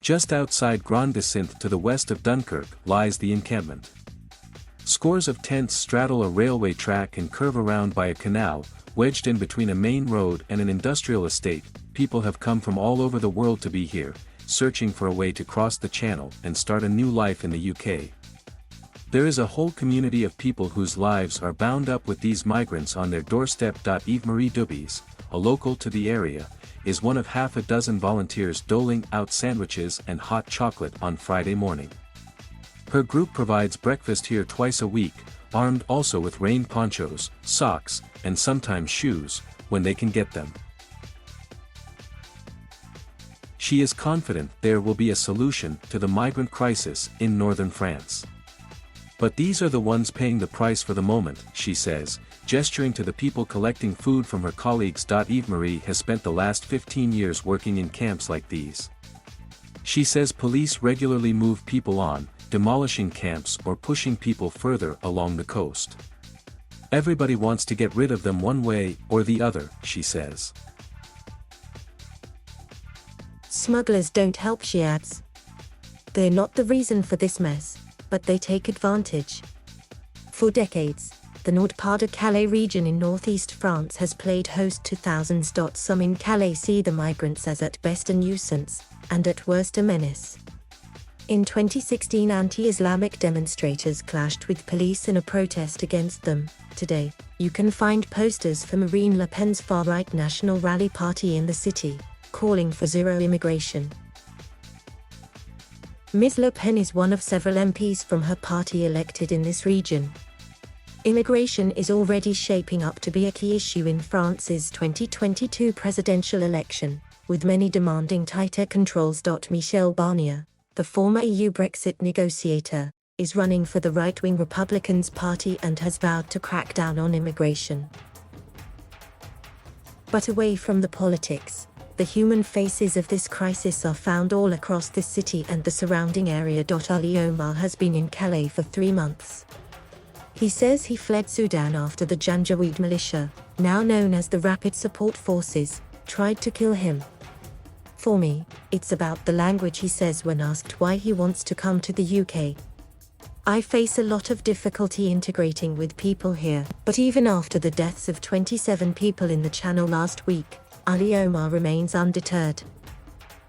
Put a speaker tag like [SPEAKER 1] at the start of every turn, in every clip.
[SPEAKER 1] Just outside Grande-Synthe to the west of Dunkirk lies the encampment. Scores of tents straddle a railway track and curve around by a canal, wedged in between a main road and an industrial estate. People have come from all over the world to be here, searching for a way to cross the channel and start a new life in the UK. There is a whole community of people whose lives are bound up with these migrants on their doorstep.Eve-Marie Dubiez, a local to the area, is one of half a dozen volunteers doling out sandwiches and hot chocolate on Friday morning. Her group provides breakfast here twice a week, armed also with rain ponchos, socks, and sometimes shoes, when they can get them. She is confident there will be a solution to the migrant crisis in northern France. But these are the ones paying the price for the moment, she says, gesturing to the people collecting food from her colleagues. Eve-Marie has spent the last 15 years working in camps like these. She says police regularly move people on, demolishing camps or pushing people further along the coast. Everybody wants to get rid of them one way or the other, she says.
[SPEAKER 2] Smugglers don't help, she adds. They're not the reason for this mess, but they take advantage. For decades, the Nord-Pas-de-Calais region in northeast France has played host to thousands. Some in Calais see the migrants as at best a nuisance, and at worst a menace. In 2016, anti-Islamic demonstrators clashed with police in a protest against them. Today, you can find posters for Marine Le Pen's far-right National Rally Party in the city, calling for zero immigration. Ms. Le Pen is one of several MPs from her party elected in this region. Immigration is already shaping up to be a key issue in France's 2022 presidential election, with many demanding tighter controls. Michel Barnier, the former EU Brexit negotiator, is running for the right-wing Republicans Party and has vowed to crack down on immigration. But away from the politics, the human faces of this crisis are found all across this city and the surrounding area. Ali Omar has been in Calais for 3 months. He says he fled Sudan after the Janjaweed militia, now known as the Rapid Support Forces, tried to kill him. For me, it's about the language, he says when asked why he wants to come to the UK. I face a lot of difficulty integrating with people here, but even after the deaths of 27 people in the Channel last week, Ali Omar remains undeterred.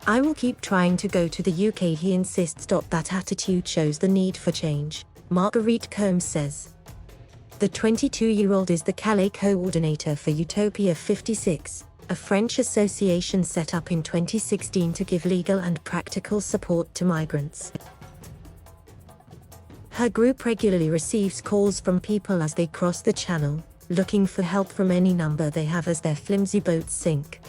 [SPEAKER 2] I will keep trying to go to the UK, he insists. That attitude shows the need for change, Marguerite Combs says. The 22-year-old is the Calais coordinator for Utopia 56, a French association set up in 2016 to give legal and practical support to migrants. Her group regularly receives calls from people as they cross the channel, looking for help from any number they have as their flimsy boats sink.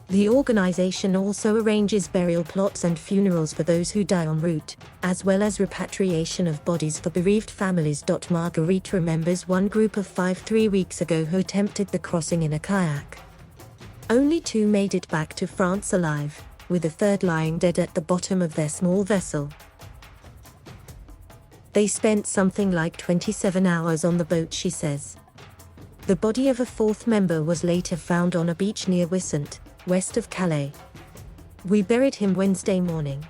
[SPEAKER 2] The organization also arranges burial plots and funerals for those who die en route, as well as repatriation of bodies for bereaved families. Marguerite remembers one group of 5 3 weeks ago who attempted the crossing in a kayak. Only 2 made it back to France alive, with a third lying dead at the bottom of their small vessel. They spent something like 27 hours on the boat, she says. The body of a 4th member was later found on a beach near Wedged, west of Calais. We buried him Wednesday morning.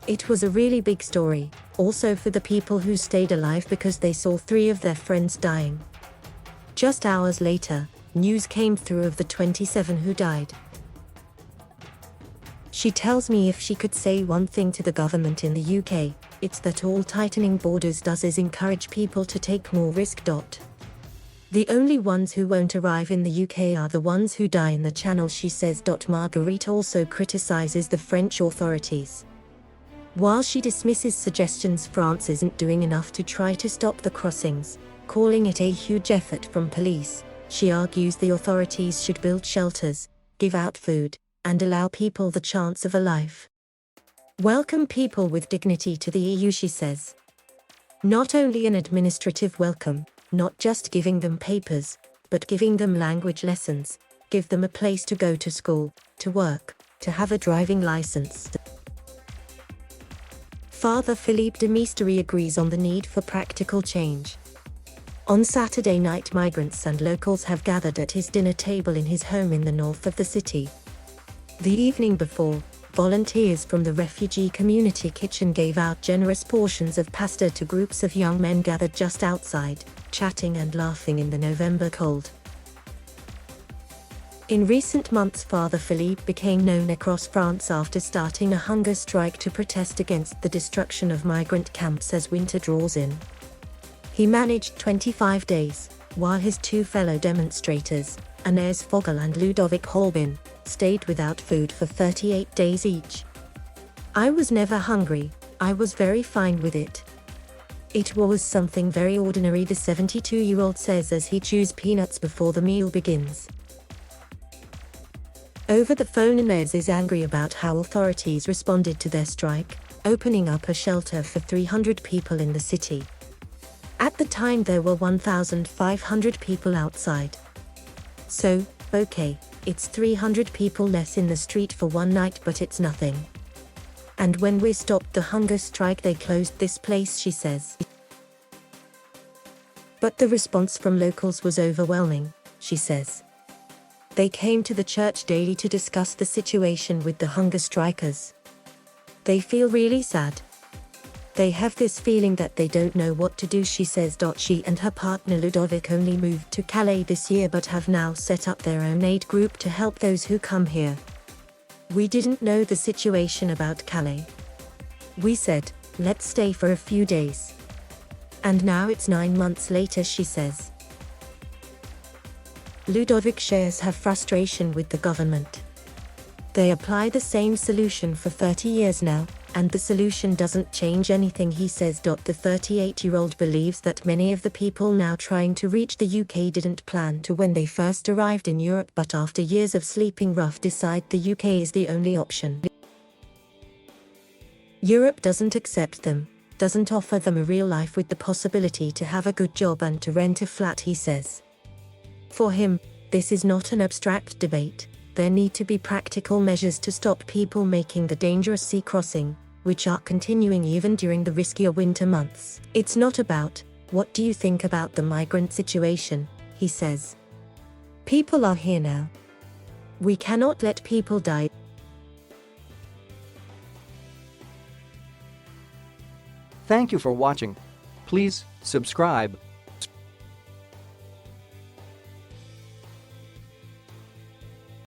[SPEAKER 2] It was a really big story, also for the people who stayed alive because they saw 3 of their friends dying. Just hours later, news came through of the 27 who died. She tells me if she could say one thing to the government in the UK, it's that all tightening borders does is encourage people to take more risk. The only ones who won't arrive in the UK are the ones who die in the Channel, she says. Marguerite also criticizes the French authorities. While she dismisses suggestions France isn't doing enough to try to stop the crossings, calling it a huge effort from police, she argues the authorities should build shelters, give out food, and allow people the chance of a life. Welcome people with dignity to the EU, she says. Not only an administrative welcome, not just giving them papers, but giving them language lessons, give them a place to go to school, to work, to have a driving license. Father Philippe de Mystery agrees on the need for practical change. On Saturday night, migrants and locals have gathered at his dinner table in his home in the north of the city. The evening before, Volunteers from the refugee community kitchen gave out generous portions of pasta to groups of young men gathered just outside, chatting and laughing in the November cold. In recent months, Father Philippe became known across France after starting a hunger strike to protest against the destruction of migrant camps as winter draws in. He managed 25 days, while his two fellow demonstrators, Agnès Fogel and Ludovic Holbin, stayed without food for 38 days each. "I was never hungry, I was very fine with it. It was something very ordinary," the 72-year-old says as he chews peanuts before the meal begins. Over the phone, Agnès is angry about how authorities responded to their strike, opening up a shelter for 300 people in the city. At the time there were 1,500 people outside. So, okay, it's 300 people less in the street for one night, but it's nothing. "And when we stopped the hunger strike they closed this place," she says. But the response from locals was overwhelming, she says. They came to the church daily to discuss the situation with the hunger strikers. They feel really sad. They have this feeling that they don't know what to do, she says. She and her partner Ludovic only moved to Calais this year but have now set up their own aid group to help those who come here. "We didn't know the situation about Calais. We said, let's stay for a few days. And now it's 9 months later," she says. Ludovic shares her frustration with the government. They apply the same solution for 30 years now, and the solution doesn't change anything, he says. The 38-year-old believes that many of the people now trying to reach the UK didn't plan to when they first arrived in Europe, but after years of sleeping rough decide the UK is the only option. Europe doesn't accept them, doesn't offer them a real life with the possibility to have a good job and to rent a flat, he says. For him, this is not an abstract debate. There need to be practical measures to stop people making the dangerous sea crossing, which are continuing even during the riskier winter months. "It's not about, what do you think about the migrant situation," he says. "People are here now. We cannot let people die."
[SPEAKER 3] Thank you for watching. Please subscribe.